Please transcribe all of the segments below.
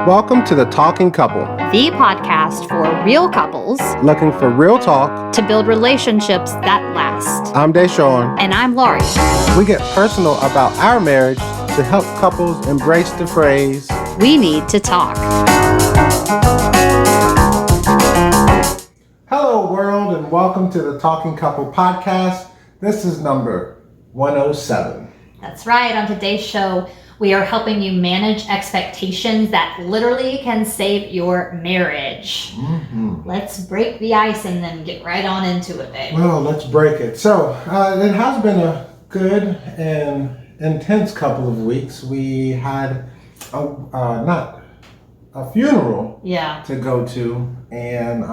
Welcome to The Talking Couple, the podcast for real couples looking for real talk to build relationships that last. I'm Deshawn. And I'm Laurie. We get personal about our marriage to help couples embrace the phrase, we need to talk. Hello world, and welcome to The Talking Couple podcast. This is number 107. That's right. On today's show, we are helping you manage expectations that literally can save your marriage. Mm-hmm. Let's break the ice and then get right on into it, babe. Well, let's break it. So, it has been a good and intense couple of weeks. We had not a funeral to go to, and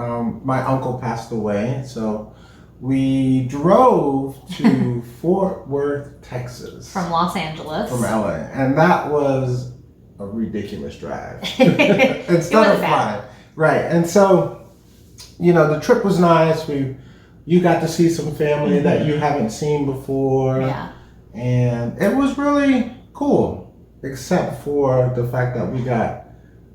my uncle passed away. So we drove to Fort Worth, Texas. From Los Angeles. From LA. And that was a ridiculous drive. Instead of flying. Right. And so, the trip was nice. You got to see some family that you haven't seen before. Yeah. And it was really cool, except for the fact that we got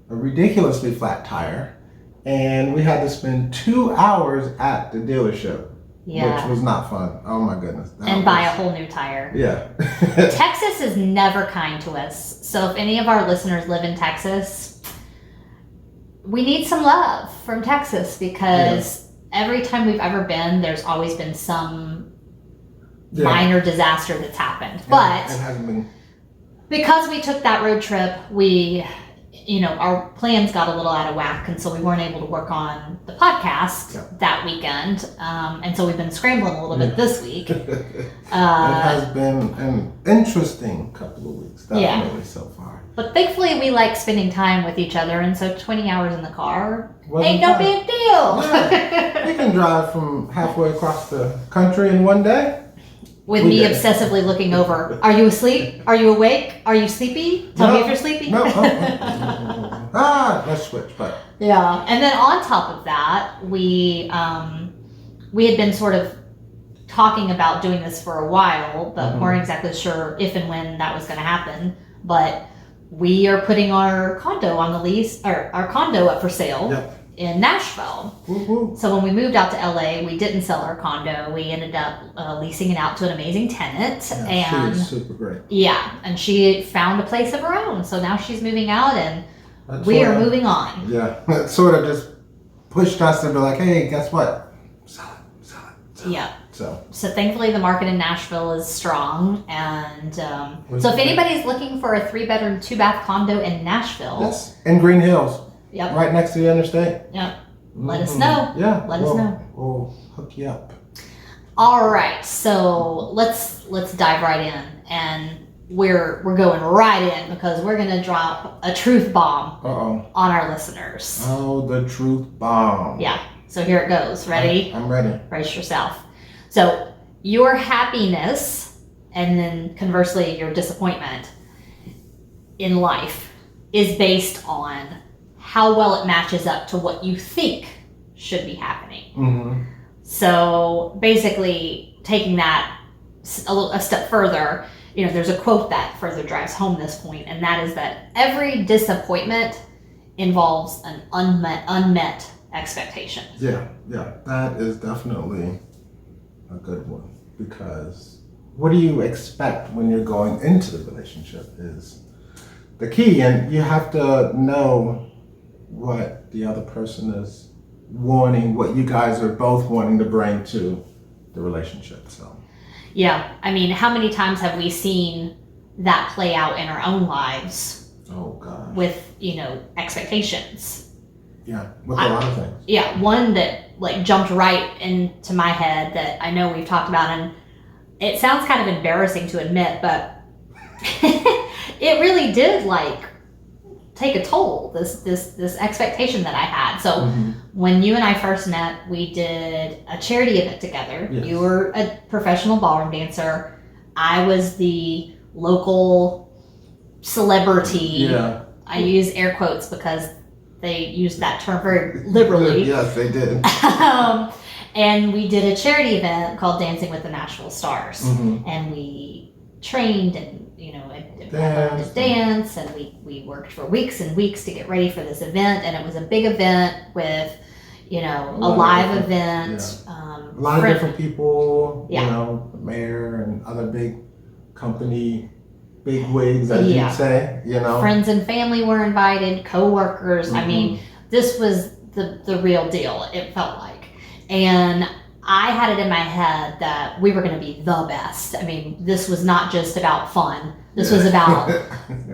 a ridiculously flat tire. And we had to spend 2 hours at the dealership. Yeah. Which was not fun. Oh my goodness. And buy a whole new tire. Yeah. Texas is never kind to us. So if any of our listeners live in Texas, we need some love from Texas because every time we've ever been, there's always been some minor disaster that's happened. But it hasn't been. Because we took that road trip, our plans got a little out of whack, and so we weren't able to work on the podcast that weekend. And so we've been scrambling a little bit this week. It has been an interesting couple of weeks, definitely so far. But thankfully, we like spending time with each other, and so 20 hours in the car ain't no big deal. Yeah. We can drive from halfway across the country in one day. With me obsessively looking over. Are you asleep? Are you awake? Are you sleepy? Tell me if you're sleepy. No. Let's switch. But yeah, and then on top of that, we had been sort of talking about doing this for a while, but weren't exactly sure if and when that was going to happen. But we are putting our condo on the lease, or our condo up for sale. In Nashville. Woo-hoo. So when we moved out to LA, we didn't sell our condo. We ended up leasing it out to an amazing tenant. Yeah, and she was super great. Yeah, and she found a place of her own. So now she's moving out and we are moving on. Yeah, that sort of just pushed us to be like, hey, guess what? Sell it. Yeah. So thankfully the market in Nashville is strong. And so if anybody's looking for a 3-bedroom, 2-bath condo in Nashville. Yes, in Green Hills. Yep. Right next to the interstate. Yep. Let us know. Yeah. Let us know. We'll hook you up. All right. So let's dive right in, and we're going right in because we're gonna drop a truth bomb on our listeners. Oh, the truth bomb. Yeah. So here it goes. Ready? I'm ready. Brace yourself. So your happiness, and then conversely your disappointment in life, is based on how well it matches up to what you think should be happening. Mm-hmm. So basically taking that a step further, there's a quote that further drives home this point, and that is that every disappointment involves an unmet expectation. Yeah, that is definitely a good one, because what do you expect when you're going into the relationship is the key, and you have to know what the other person is wanting, what you guys are both wanting to bring to the relationship. So yeah, I mean, how many times have we seen that play out in our own lives? Oh gosh. With expectations. Yeah, with a lot of things. Yeah, one that jumped right into my head that I know we've talked about, and it sounds kind of embarrassing to admit, but it really did take a toll, this expectation that I had. So when you and I first met, we did a charity event together. Yes. You were a professional ballroom dancer. I was the local celebrity. Yeah. I use air quotes because they used that term very liberally. Yes, they did. And we did a charity event called Dancing with the Nashville Stars. And we trained, and we had to dance, and we worked for weeks and weeks to get ready for this event, and it was a big event with, you know, a live event. A lot of different people, you know, the mayor and other big company big wigs, as you'd say, you know. Friends and family were invited, co-workers. I mean, this was the real deal, it felt like. And I had it in my head that we were going to be the best. I mean, this was not just about fun. This was about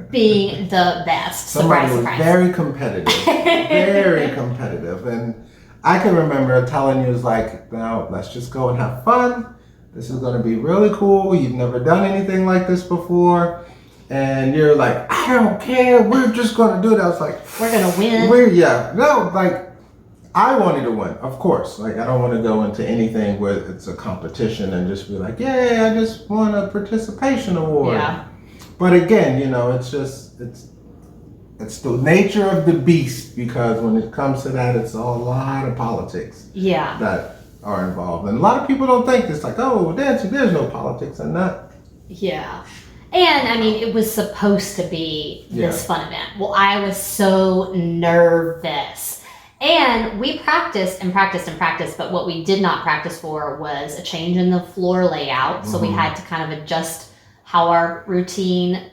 being the best. Somebody was surprise. Very competitive. Very competitive. And I can remember telling you, it's like, now let's just go and have fun. This is going to be really cool. You've never done anything like this before. And you're like, I don't care. We're just going to do it. I was like, we're going to win. No, like, I wanted to win, of course. Like, I don't want to go into anything where it's a competition and just be like, yay, I just won a participation award. Yeah. But again, you know, it's the nature of the beast, because when it comes to that, it's a lot of politics that are involved. And a lot of people don't think it's like, oh, there's no politics in that. Yeah. And I mean, it was supposed to be this fun event. Well, I was so nervous. And we practiced and practiced and practiced, but what we did not practice for was a change in the floor layout. So we had to kind of adjust how our routine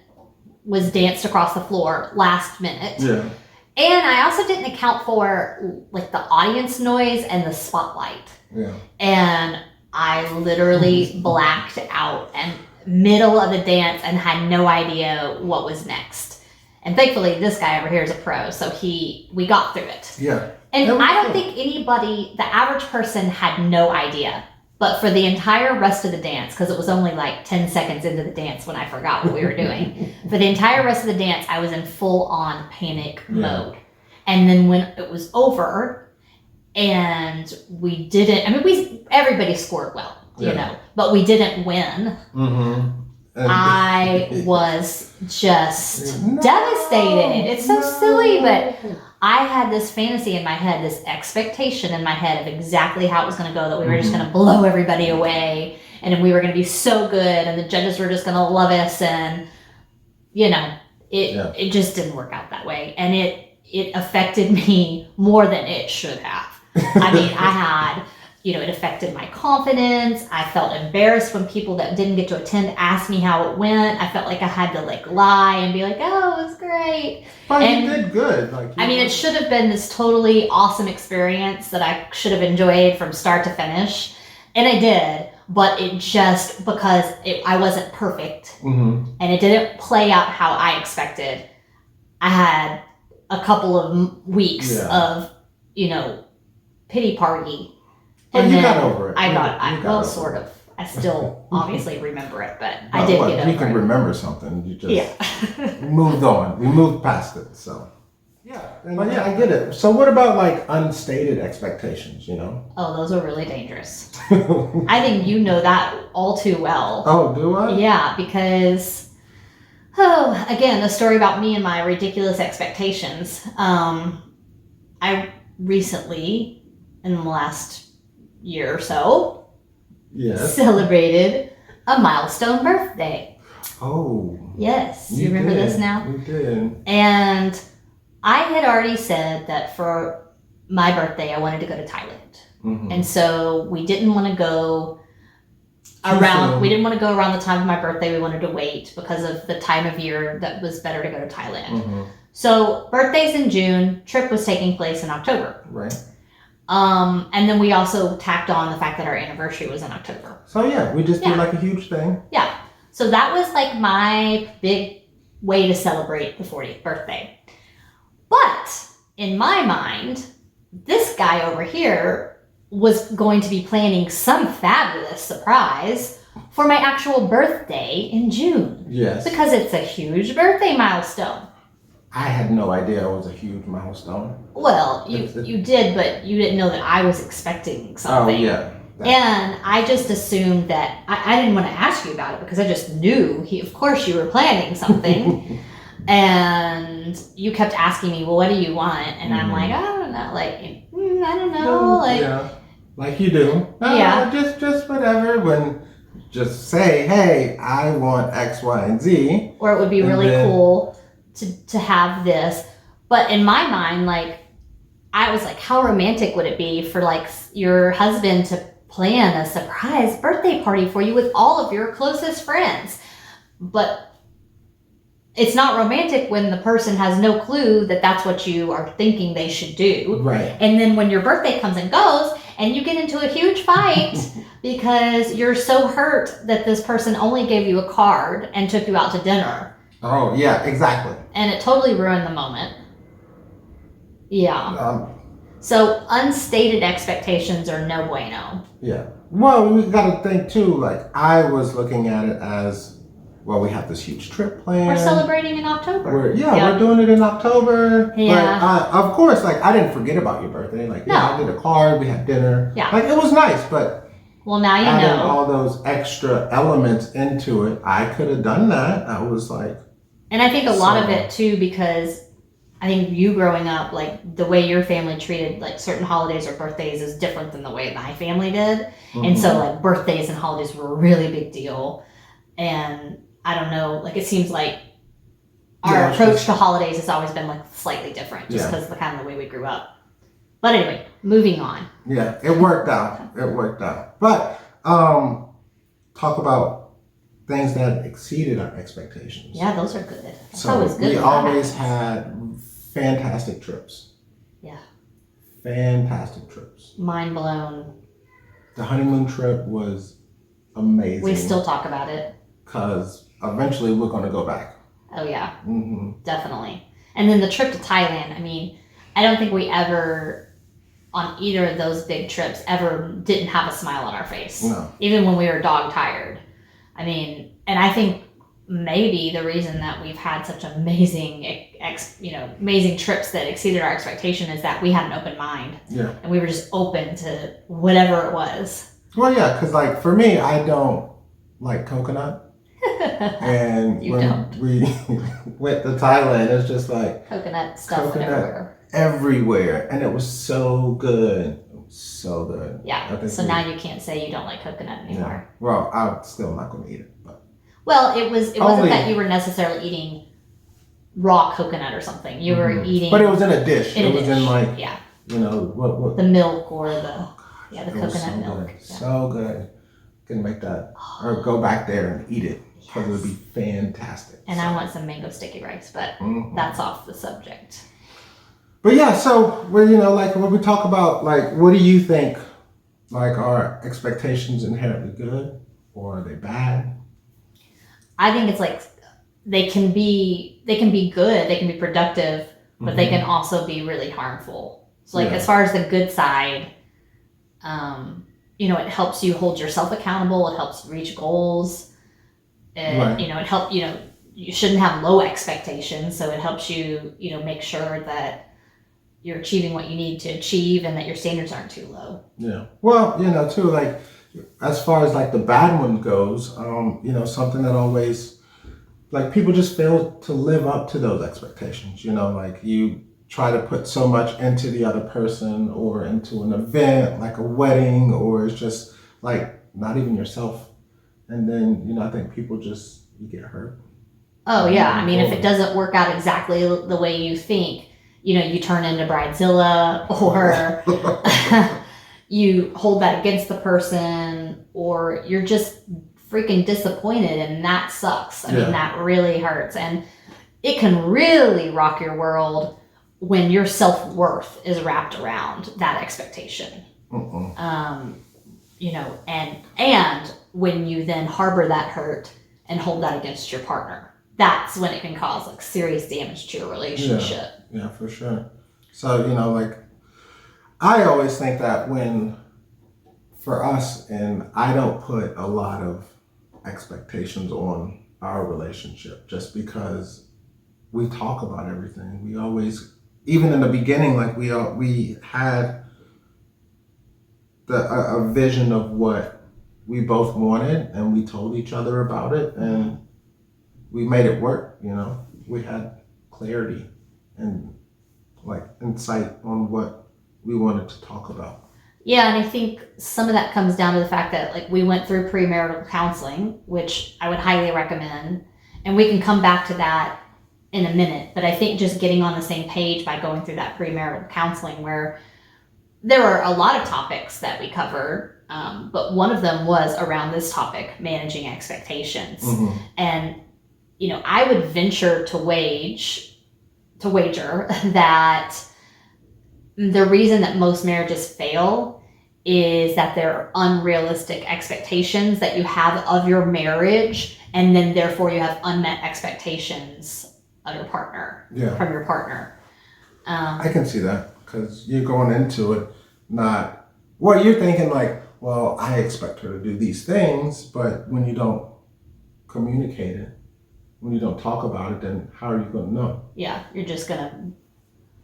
was danced across the floor last minute. Yeah. And I also didn't account for like the audience noise and the spotlight. Yeah. And I literally blacked out and middle of the dance and had no idea what was next. And thankfully, this guy over here is a pro, so we got through it. Yeah. And I don't think anybody, the average person, had no idea. But for the entire rest of the dance, because it was only like 10 seconds into the dance when I forgot what we were doing, for the entire rest of the dance, I was in full-on panic mode. And then when it was over, and we didn't, I mean, everybody scored well, you know, but we didn't win. I was just devastated. It's so silly, but I had this fantasy in my head, this expectation in my head of exactly how it was going to go, that we were just going to blow everybody away, and we were going to be so good, and the judges were just going to love us, and, you know, it just didn't work out that way, and it affected me more than it should have. I mean, it affected my confidence. I felt embarrassed when people that didn't get to attend asked me how it went. I felt like I had to lie and be like, oh, it was great. But you did good. It should have been this totally awesome experience that I should have enjoyed from start to finish. And I did, but it just, because I wasn't perfect and it didn't play out how I expected, I had a couple of weeks of, pity party. And you got over it. Sort of. I still obviously remember it, but I did get over it. You can remember something. You just moved on. We moved past it. So I get it. So what about unstated expectations? Oh, those are really dangerous. I think you know that all too well. Oh, do I? Yeah, because again, a story about me and my ridiculous expectations. I recently, in the last year or so, celebrated a milestone birthday. Oh. Yes. You remember this now? You did. And I had already said that for my birthday, I wanted to go to Thailand. And so we didn't want to go around the time of my birthday. We wanted to wait because of the time of year that was better to go to Thailand. So birthday's in June, trip was taking place in October. Right. And then we also tacked on the fact that our anniversary was in October. So we just did a huge thing. Yeah. So that was my big way to celebrate the 40th birthday. But in my mind, this guy over here was going to be planning some fabulous surprise for my actual birthday in June. Yes. Because it's a huge birthday milestone. I had no idea it was a huge milestone. Well, you did, but you didn't know that I was expecting something. Oh, yeah. And I just assumed that, I didn't want to ask you about it because I just knew, of course you were planning something. And you kept asking me, well, what do you want? And I'm like, I don't know, I don't know. Like you do. Yeah. Just whatever. When just say, hey, I want X, Y, and Z. Or it would be really cool to have this. But in my mind, like, I was like, how romantic would it be for like your husband to plan a surprise birthday party for you with all of your closest friends? But it's not romantic when the person has no clue that that's what you are thinking they should do. Right. And then when your birthday comes and goes and you get into a huge fight because you're so hurt that this person only gave you a card and took you out to dinner. Oh, yeah, exactly. And it totally ruined the moment. Yeah. So unstated expectations are no bueno. Yeah. Well, we got to think too, like, I was looking at it as, well, we have this huge trip planned. We're celebrating in October. We're doing it in October. Yeah. But of course, like, I didn't forget about your birthday. Like, No. I did a card, we had dinner. Yeah. Like, it was nice, but well, now you adding know all those extra elements into it, I could have done that. I was like. And I think a lot of it too, because I think you growing up, like the way your family treated like certain holidays or birthdays is different than the way my family did. Mm-hmm. And so like birthdays and holidays were a really big deal. And I don't know, like it seems like our approach to holidays has always been like slightly different just because of the kind of the way we grew up. But anyway, moving on. Yeah, it worked out. It worked out. But talk about things that exceeded our expectations. Yeah, those are good. That's so always good. We always had fantastic trips. Yeah. Fantastic trips. Mind blown. The honeymoon trip was amazing. We still talk about it. Because eventually we're going to go back. Oh, yeah. Mm-hmm. Definitely. And then the trip to Thailand, I mean, I don't think we ever, on either of those big trips, ever didn't have a smile on our face. No. Even when we were dog tired. I mean, and I think maybe the reason that we've had such amazing, amazing trips that exceeded our expectation is that we had an open mind. Yeah. And we were just open to whatever it was. Well, yeah, because like for me, I don't like coconut. And when we went to Thailand, it's just like coconut stuff everywhere. And it was so good. So good. Yeah. So now you can't say you don't like coconut anymore. Yeah. Well, I'm still not going to eat it. But. Well, it wasn't that you were necessarily eating raw coconut or something. You were eating. But it was in a dish. In like, yeah. You know what? The milk or the the coconut so milk. Good. Yeah. So good. Can make that or go back there and eat it because it would be fantastic. And I want some mango sticky rice, but that's off the subject. But yeah, so like when we talk about like, what do you think? Like, are expectations inherently good or are they bad? I think it's like they can be good, they can be productive, but they can also be really harmful. So like as far as the good side, it helps you hold yourself accountable. It helps you reach goals. It helps. You shouldn't have low expectations, so it helps you make sure that you're achieving what you need to achieve and that your standards aren't too low. Yeah. Well, too, like, as far as, like, the bad one goes, something that always, like, people just fail to live up to those expectations, like, you try to put so much into the other person or into an event, like a wedding, or it's just, like, not even yourself. And then, I think people you get hurt. Oh, yeah. I mean, if it doesn't work out exactly the way you think, you turn into Bridezilla, or you hold that against the person, or you're just freaking disappointed, and that sucks. I mean, that really hurts. And it can really rock your world when your self-worth is wrapped around that expectation. And when you then harbor that hurt and hold that against your partner. That's when it can cause like serious damage to your relationship. Yeah, for sure. So, like, I always think that for us, and I don't put a lot of expectations on our relationship just because we talk about everything. We always, even in the beginning, like we had a vision of what we both wanted, and we told each other about it, and we made it work. We had clarity and like insight on what we wanted to talk about. Yeah, and I think some of that comes down to the fact that like we went through premarital counseling, which I would highly recommend, and we can come back to that in a minute. But I think just getting on the same page by going through that premarital counseling, where there were a lot of topics that we covered, but one of them was around this topic, managing expectations. Mm-hmm. And I would venture to wager that the reason that most marriages fail is that there are unrealistic expectations that you have of your marriage, and then therefore you have unmet expectations of your partner, from your partner. I can see that, because you're going into it not, well, you're thinking like, well, I expect her to do these things, but when you don't communicate it, when you don't talk about it, then how are you going to know? Yeah, you're just going to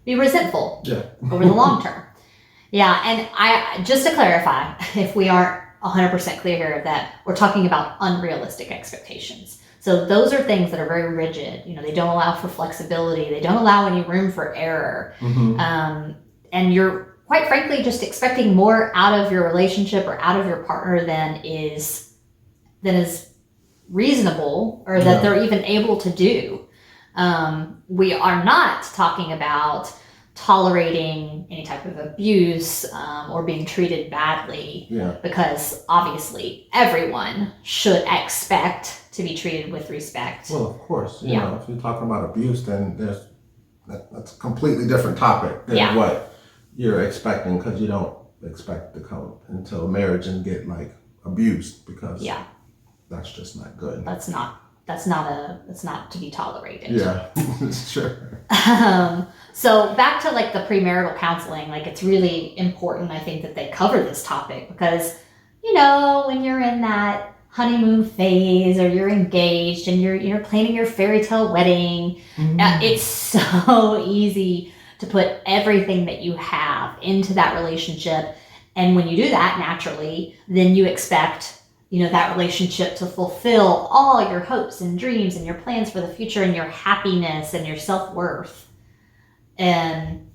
be resentful over the long term. Yeah, and I just to clarify, if we aren't 100% clear here, that we're talking about unrealistic expectations. So those are things that are very rigid. They don't allow for flexibility. They don't allow any room for error. Mm-hmm. And you're quite frankly just expecting more out of your relationship or out of your partner than is reasonable, or that they're even able to do. We are not talking about tolerating any type of abuse or being treated badly, because obviously everyone should expect to be treated with respect. Well, of course, you know, if you're talking about abuse, then that's a completely different topic than what you're expecting, because you don't expect to come into a marriage and get like abused, because that's just not good. That's not to be tolerated. Yeah, sure. So back to like the premarital counseling, like it's really important, I think, that they cover this topic, because when you're in that honeymoon phase, or you're engaged and you're planning your fairy tale wedding, it's so easy to put everything that you have into that relationship. And when you do that, naturally, then you expect that relationship to fulfill all your hopes and dreams and your plans for the future and your happiness and your self-worth. And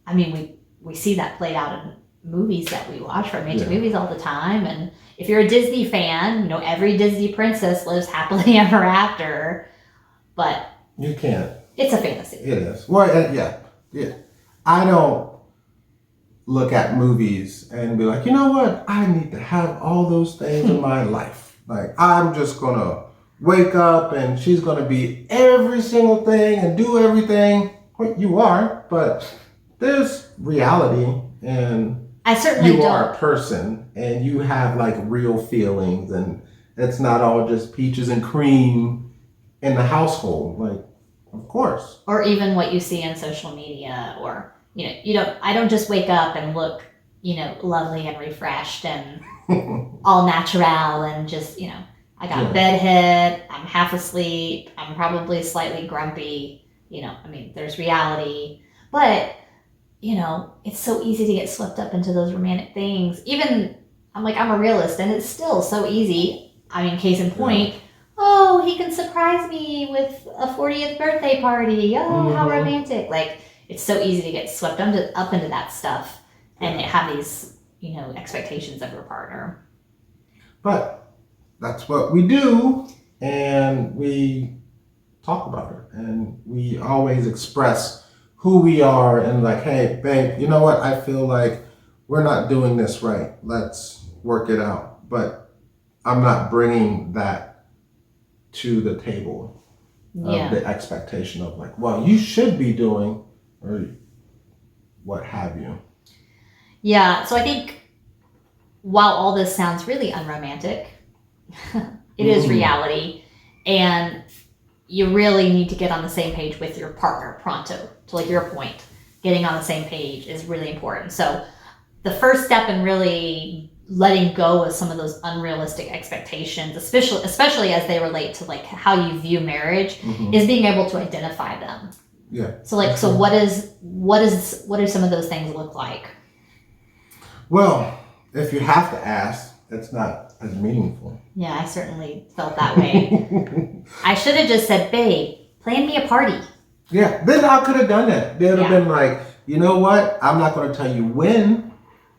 I mean, we see that played out in movies that we watch, romantic movies, all the time. And if you're a Disney fan, every Disney princess lives happily ever after. But you can't. It's a fantasy. It is. Well, yeah. I don't look at movies and be like, you know what? I need to have all those things in my life. Like, I'm just going to wake up and she's going to be every single thing and do everything. Well, you are, but there's reality, and you are a person, and you have like real feelings, and it's not all just peaches and cream in the household. Like, of course. Or even what you see on social media, or I don't just wake up and look, lovely and refreshed and all natural and just, I got bedhead, I'm half asleep, I'm probably slightly grumpy, there's reality. But, it's so easy to get swept up into those romantic things. Even, I'm a realist, and it's still so easy. Case in point, oh, he can surprise me with a 40th birthday party. Oh, how romantic. Like, it's so easy to get swept up into that stuff and have these, expectations of your partner. But that's what we do, and we talk about it, and we always express who we are, and like, hey, babe, you know what? I feel like we're not doing this right. Let's work it out. But I'm not bringing that to the table of the expectation of like, well, you should be doing, or what have you. Yeah, so I think while all this sounds really unromantic, it is reality, and you really need to get on the same page with your partner pronto. To like your point, getting on the same page is really important. So the first step in really letting go of some of those unrealistic expectations, especially as they relate to like how you view marriage, is being able to identify them. Yeah. So like, so what do some of those things look like? Well, if you have to ask, it's not as meaningful. Yeah, I certainly felt that way. I should have just said, babe, plan me a party. Yeah, then I could have done that. They would have been like, you know what? I'm not going to tell you when,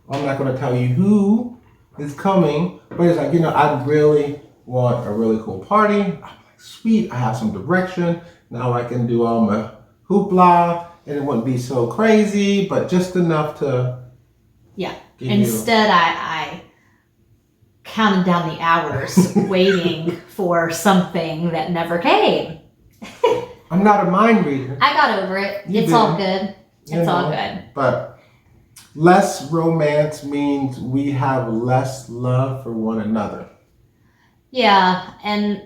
I'm not going to tell you who is coming, but it's like, I really want a really cool party. I'm like, sweet, I have some direction. Now I can do all my hoopla, and it wouldn't be so crazy, but just enough to Instead, I counted down the hours waiting for something that never came. I'm not a mind reader. I got over it. It's all good. It's all good. But less romance means we have less love for one another. Yeah, and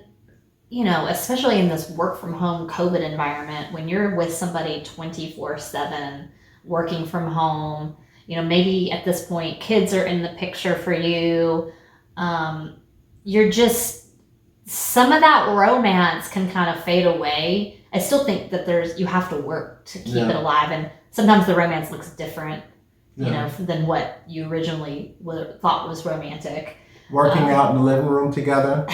especially in this work from home COVID environment, when you're with somebody 24/7, working from home, maybe at this point kids are in the picture for you. You're just, some of that romance can kind of fade away. I still think that you have to work to keep it alive, and sometimes the romance looks different, than what you originally thought was romantic. Working out in the living room together,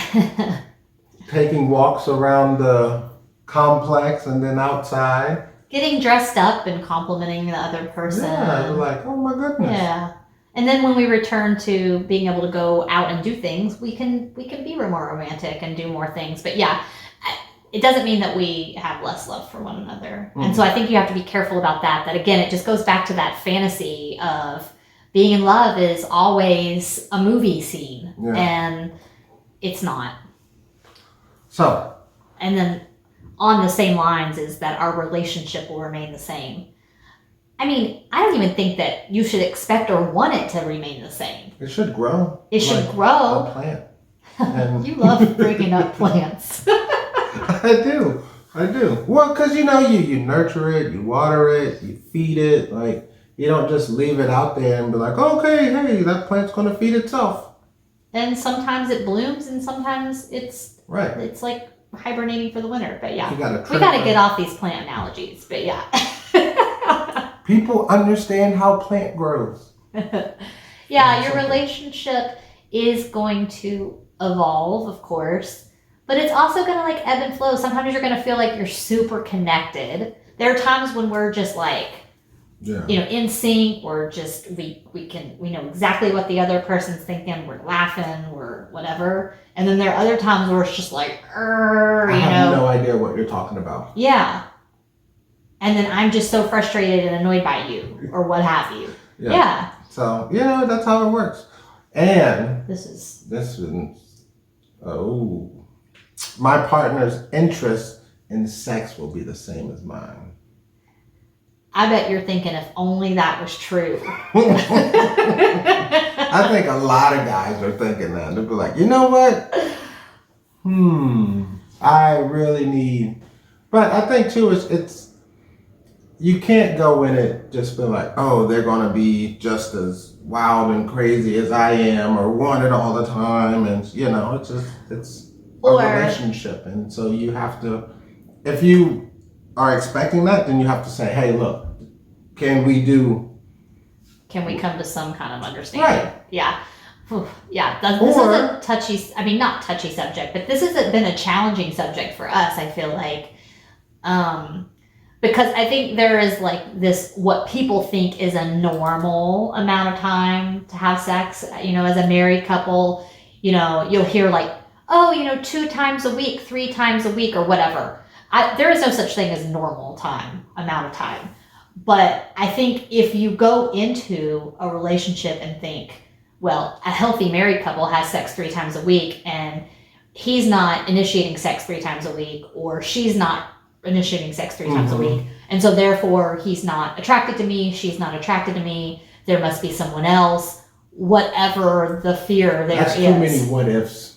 taking walks around the complex and then outside. Getting dressed up and complimenting the other person. Yeah, you're like, oh my goodness. Yeah. And then when we return to being able to go out and do things, we can be more romantic and do more things. But yeah, it doesn't mean that we have less love for one another. Mm-hmm. And so I think you have to be careful about that. That again, it just goes back to that fantasy of being in love is always a movie scene. Yeah. And it's not. So. And then on the same lines is that our relationship will remain the same. I mean, I don't even think that you should expect or want it to remain the same. It should grow. It should grow. A plant. And you love bringing up plants. I do. Well, because you nurture it, you water it, you feed it. Like, you don't just leave it out there and be like, okay, hey, that plant's going to feed itself. And sometimes it blooms, and sometimes it's right. It's like hibernating for the winter. But yeah, we got to get off these plant analogies. But yeah. People understand how plant grows. Yeah, your relationship is going to evolve, of course, but it's also going to like ebb and flow. Sometimes you're going to feel like you're super connected. There are times when we're just like, in sync. We're just, we know exactly what the other person's thinking. We're laughing, we're whatever. And then there are other times where it's just like, I have no idea what you're talking about. Yeah. And then I'm just so frustrated and annoyed by you or what have you. Yeah. So, that's how it works. And this is my partner's interest in sex will be the same as mine. I bet you're thinking if only that was true. I think a lot of guys are thinking that. They'll be like, you know what? I really need... But I think, too, it's you can't go in it just be like, oh, they're going to be just as wild and crazy as I am or want it all the time. And, it's a relationship. And so you have to, if you are expecting that, then you have to say, hey, look, can we come to some kind of understanding? Right. Yeah. Yeah. This is a touchy, not touchy subject, but this has been a challenging subject for us, I feel like. Because I think there is like this, what people think is a normal amount of time to have sex, as a married couple, you'll hear like, 2 times a week, 3 times a week or whatever. There is no such thing as normal amount of time. But I think if you go into a relationship and think, well, a healthy married couple has sex 3 times a week and he's not initiating sex 3 times a week, or she's not initiating sex 3 times a week, and so therefore he's not attracted to me, she's not attracted to me, there must be someone else, whatever the fear there is. That's too many what ifs.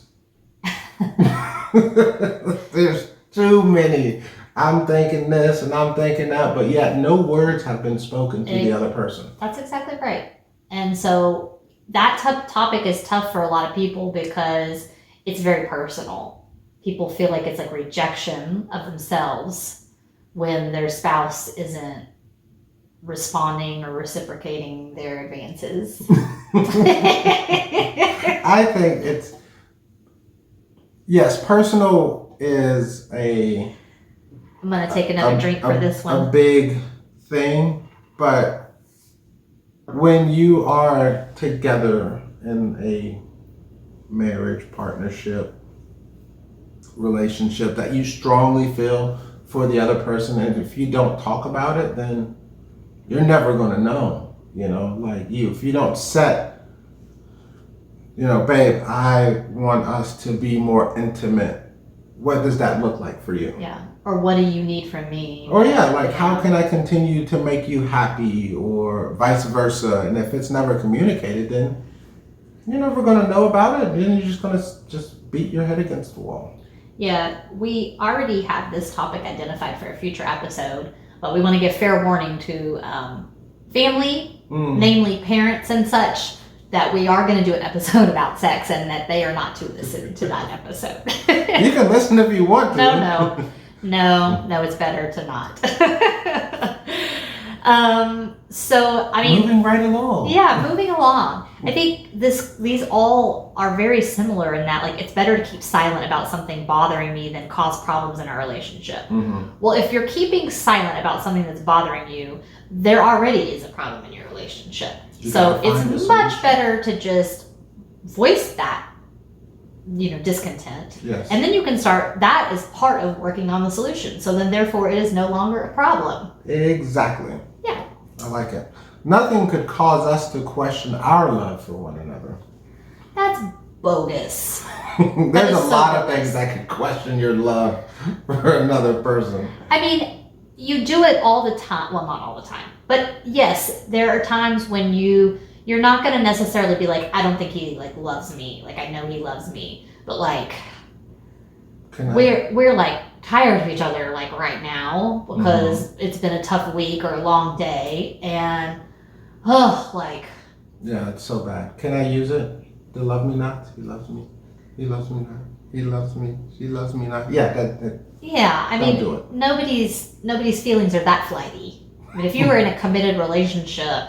There's too many. I'm thinking this and I'm thinking that, but yet no words have been spoken to the other person. That's exactly right. And so that topic is tough for a lot of people because it's very personal. People feel like it's like rejection of themselves when their spouse isn't responding or reciprocating their advances. I think it's, yes, personal is I'm going to take another drink for this one. A big thing, but when you are together in a marriage, partnership, relationship that you strongly feel for the other person, and if you don't talk about it, then you're never going to know, if you don't set, babe, I want us to be more intimate. What does that look like for you? Yeah. Or what do you need from me? Or how can I continue to make you happy, or vice versa? And if it's never communicated, then you're never going to know about it. Then you're just going to just beat your head against the wall. Yeah, we already have this topic identified for a future episode, but we want to give fair warning to family, namely parents and such, that we are going to do an episode about sex and that they are not to listen to that episode. You can listen if you want to. No, it's better to not. So, I mean... Moving right along. Yeah, moving along. I think these all are very similar in that, like, it's better to keep silent about something bothering me than cause problems in our relationship. Mm-hmm. Well, if you're keeping silent about something that's bothering you, there already is a problem in your relationship. So it's much better to just voice that, discontent. Yes. And then you can start, that is part of working on the solution. So then therefore it is no longer a problem. Exactly. Yeah. I like it. Nothing could cause us to question our love for one another. That's bogus. There's a lot of things that could question your love for another person. I mean, you do it all the time. Well, not all the time. But yes, there are times when you're not going to necessarily be like, I don't think he loves me. Like, I know he loves me. But we're like tired of each other right now because it's been a tough week or a long day. And, yeah, it's so bad. Can I use it? To love me not? He loves me. He loves me not. He loves me. She loves me not. Yeah, yeah, I mean, nobody's feelings are that flighty. I mean, if you were in a committed relationship,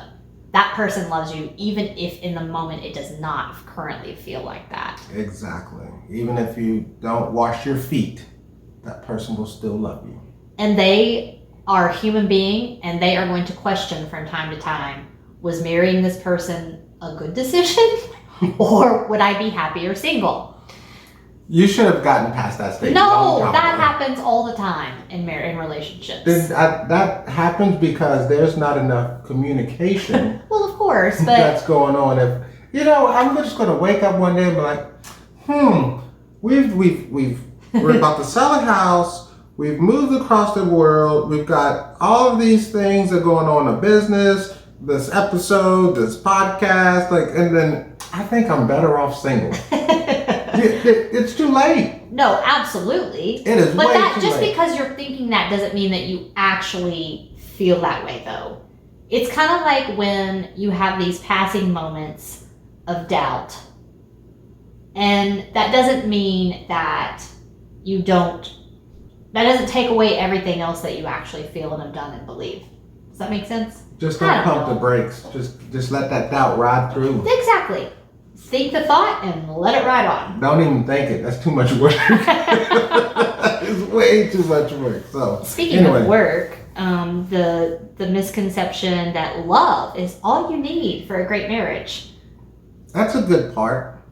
that person loves you, even if in the moment it does not currently feel like that. Exactly. Even if you don't wash your feet, that person will still love you. And they are a human being, and they are going to question from time to time, was marrying this person a good decision? Or would I be happier single? You should have gotten past that stage. No, that happens all the time in relationships. That happens because there's not enough communication. Well, of course, but that's going on. If I'm just going to wake up one day and be like, we're about to sell a house. We've moved across the world. We've got all of these things that are going on in business, this episode, this podcast, and then I think I'm better off single. It's too late. No, absolutely. It is but way that too just late. Because you're thinking that doesn't mean that you actually feel that way, though. It's kind of like when you have these passing moments of doubt. And that doesn't mean that that doesn't take away everything else that you actually feel and have done and believe. Does that make sense? Just don't pump the brakes. Just let that doubt ride through. Exactly. Think the thought and let it ride on. Don't even think it. That's too much work. It's way too much work. So speaking of work, the misconception that love is all you need for a great marriage. That's a good part.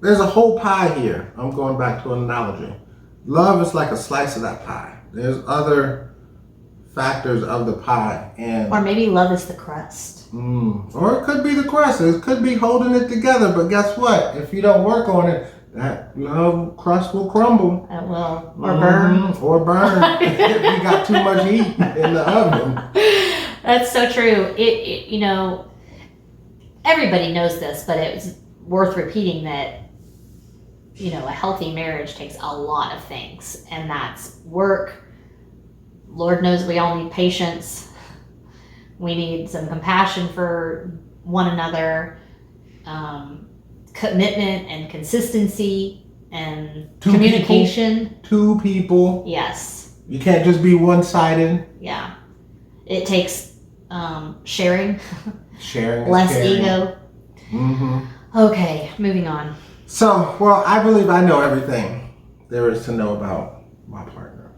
There's a whole pie here. I'm going back to an analogy. Love is like a slice of that pie. There's other factors of the pie, or maybe love is the crust. Or it could be the crust. It could be holding it together. But guess what? If you don't work on it, that love crust will crumble. It will, or burn. Or burn if you got too much heat in the oven. That's so true. Everybody knows this, but it's worth repeating that. A healthy marriage takes a lot of things, and that's work. Lord knows we all need patience. We need some compassion for one another, commitment and consistency and communication. Two people. Yes. You can't just be one-sided. Yeah. It takes sharing. Sharing. Less caring. ego. Mm-hmm. Okay, moving on. So, I believe I know everything there is to know about my partner.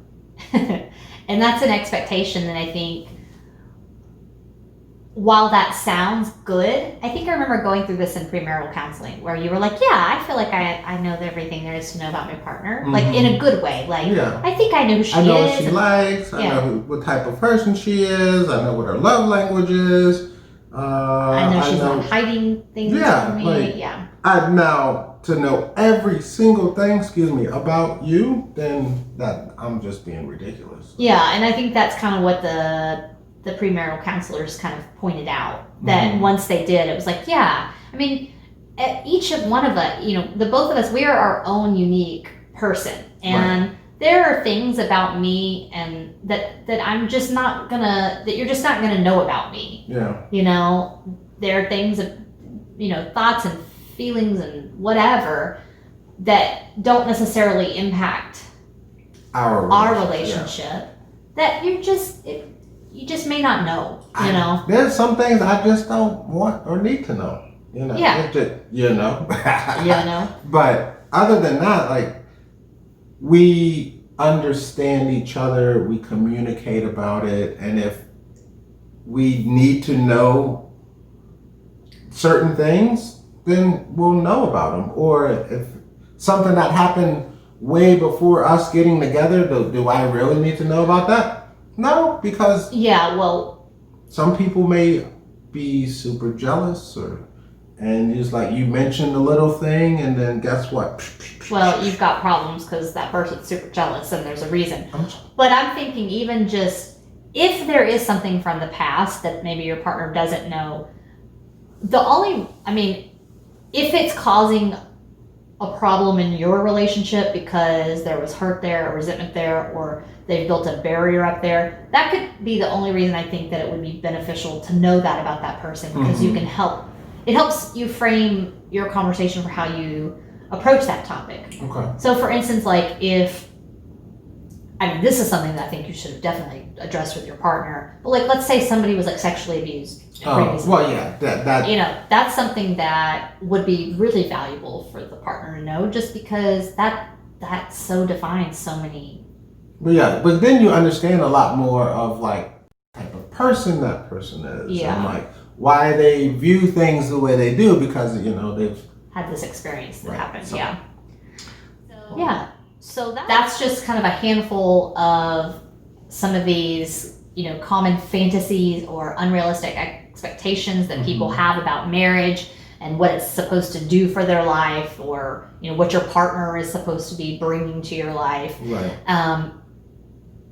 And that's an expectation that I think while that sounds good, I think I remember going through this in premarital counseling where you were like, yeah, I feel like I know everything there is to know about my partner. Like in a good way. Like, I think I know who she is. I know what she likes. I know what type of person she is. I know what her love language is. I know she's not hiding things from me. Like, now, to know every single thing, about you, then that I'm just being ridiculous. Yeah, and I think that's kind of what the premarital counselors kind of pointed out, that once they did, it was like, yeah, I mean, each of one of us, the both of us, we are our own unique person, and there are things about me and that I'm just not gonna, that you're just not gonna know about me. Yeah. There are things of, thoughts and feelings and whatever that don't necessarily impact our relationship that you just may not know, There's some things I just don't want or need to know, Yeah. But other than that, like, we understand each other, we communicate about it, and if we need to know certain things, then we'll know about them. Or if something that happened way before us getting together, do I really need to know about that? No, because some people may be super jealous, and just like you mentioned a little thing, and then guess what? Well, you've got problems because that person's super jealous, and there's a reason. But I'm thinking, even just if there is something from the past that maybe your partner doesn't know, if it's causing a problem in your relationship because there was hurt there or resentment there, or they've built a barrier up there, that could be the only reason I think that it would be beneficial to know that about that person, because you can it helps you frame your conversation for how you approach that topic. Okay. So for instance, like this is something that I think you should have definitely addressed with your partner, but like, let's say somebody was like sexually abused previously. Well, yeah, that that's something that would be really valuable for the partner to know, just because that so defines so many. But then you understand a lot more of like type of person that person is, and like why they view things the way they do, because they've had this experience that happened. So, So that's just kind of a handful of some of these, common fantasies or unrealistic expectations that people have about marriage and what it's supposed to do for their life, or, what your partner is supposed to be bringing to your life. Right.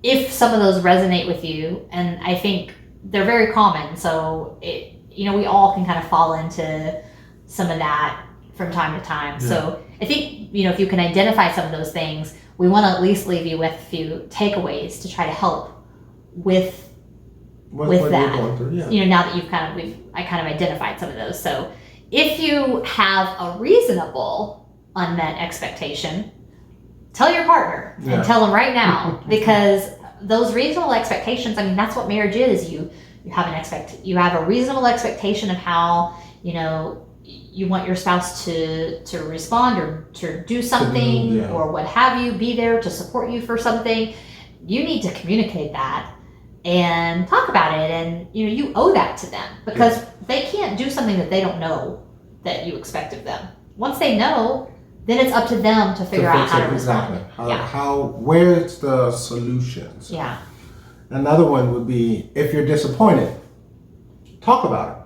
If some of those resonate with you, and I think they're very common, so we all can kind of fall into some of that from time to time. Yeah. So I think, if you can identify some of those things, we want to at least leave you with a few takeaways to try to help with that. Going through, now that I kind of identified some of those. So if you have a reasonable unmet expectation, tell your partner and tell them right now, because those reasonable expectations, that's what marriage is. You have a reasonable expectation of how, you want your spouse to respond or to do something, or what have you, be there to support you for something. You need to communicate that and talk about it, and you owe that to them, because they can't do something that they don't know that you expect of them. Once they know, then it's up to them to figure out how to respond. Exactly. Where's the solutions? Yeah. Another one would be, if you're disappointed, talk about it.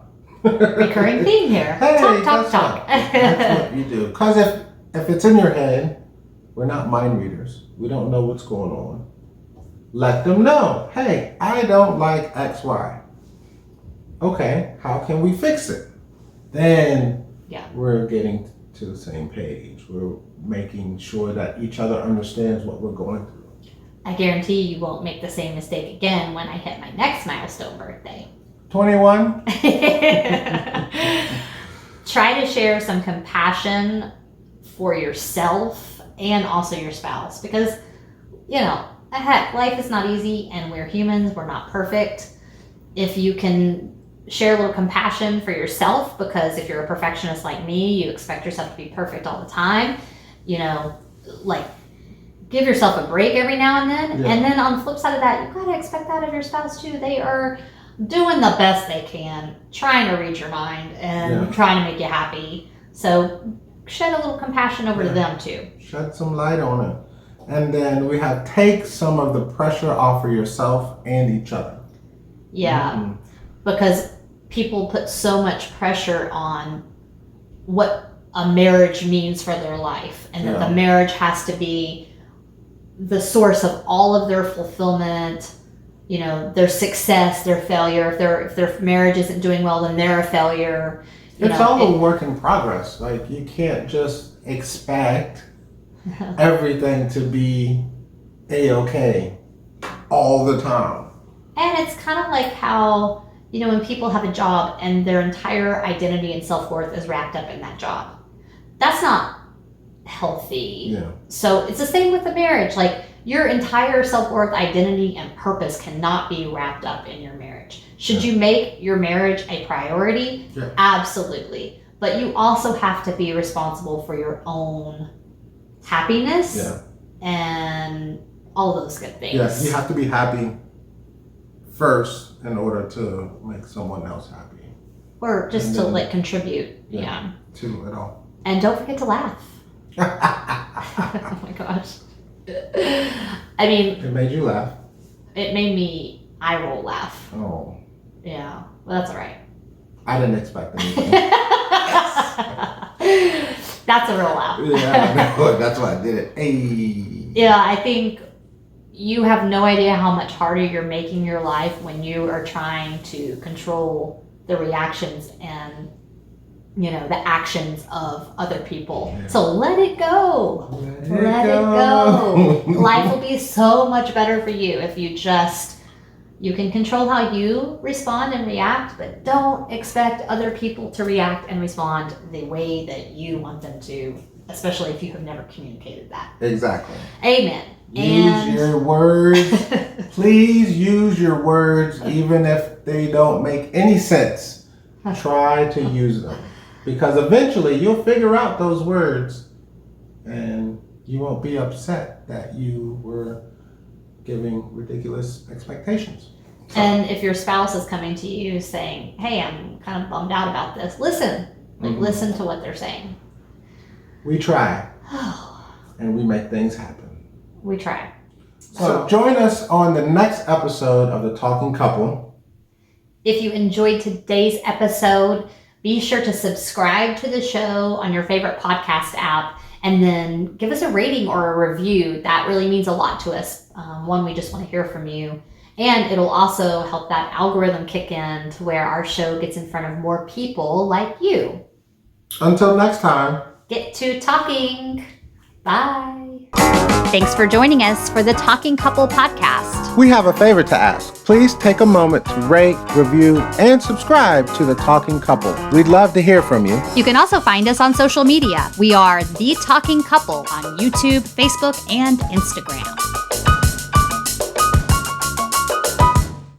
Recurring theme here. Hey, talk. That's what you do. Because if it's in your head, we're not mind readers. We don't know what's going on. Let them know. Hey, I don't like X, Y. Okay, how can we fix it? Then we're getting to the same page. We're making sure that each other understands what we're going through. I guarantee you won't make the same mistake again when I hit my next milestone birthday. 21. Try to share some compassion for yourself and also your spouse, because heck, life is not easy, and we're humans, we're not perfect. If you can share a little compassion for yourself, because if you're a perfectionist like me, you expect yourself to be perfect all the time, like, give yourself a break every now and then. And then on the flip side of that, you gotta expect that of your spouse too. They are doing the best they can, trying to read your mind and trying to make you happy. So shed a little compassion over to them too. Shed some light on it. And then we have take some of the pressure off of yourself and each other. Yeah, because people put so much pressure on what a marriage means for their life, and that the marriage has to be the source of all of their fulfillment, you know, their success, their failure. If their marriage isn't doing well, then they're a failure. It's all a work in progress. Like, you can't just expect everything to be A-okay all the time. And it's kind of like how, you know, when people have a job and their entire identity and self-worth is wrapped up in that job. That's not healthy. Yeah. So it's the same with the marriage. Like, your entire self-worth, identity, and purpose cannot be wrapped up in your marriage. Should you make your marriage a priority? Yeah. Absolutely. But you also have to be responsible for your own happiness and all those good things. Yes, you have to be happy first in order to make someone else happy. Or just to like contribute. Yeah. To it all. And don't forget to laugh. Oh my gosh. I mean, it made you laugh. It made me eye roll laugh. Oh. Yeah. Well, that's all right. I didn't expect anything. That's a real laugh. Yeah, no, that's why I did it. Hey. Yeah, I think you have no idea how much harder you're making your life when you are trying to control the reactions and, you know, the actions of other people. Yeah. So let it go. Let it go. Life will be so much better for you if you can control how you respond and react, but don't expect other people to react and respond the way that you want them to, especially if you have never communicated that. Exactly. Amen. Use your words. Please use your words, even if they don't make any sense. Try to use them. Because eventually you'll figure out those words and you won't be upset that you were giving ridiculous expectations. So. And if your spouse is coming to you saying, hey, I'm kind of bummed out about this, listen. Listen to what they're saying. We try. And we make things happen. We try. So join us on the next episode of The Talking Couple. If you enjoyed today's episode, be sure to subscribe to the show on your favorite podcast app, and then give us a rating or a review. That really means a lot to us. One, we just want to hear from you. And it'll also help that algorithm kick in to where our show gets in front of more people like you. Until next time. Get to talking. Bye. Thanks for joining us for the Talking Couple podcast. We have a favor to ask. Please take a moment to rate, review, and subscribe to The Talking Couple. We'd love to hear from you. You can also find us on social media. We are The Talking Couple on YouTube, Facebook, and Instagram.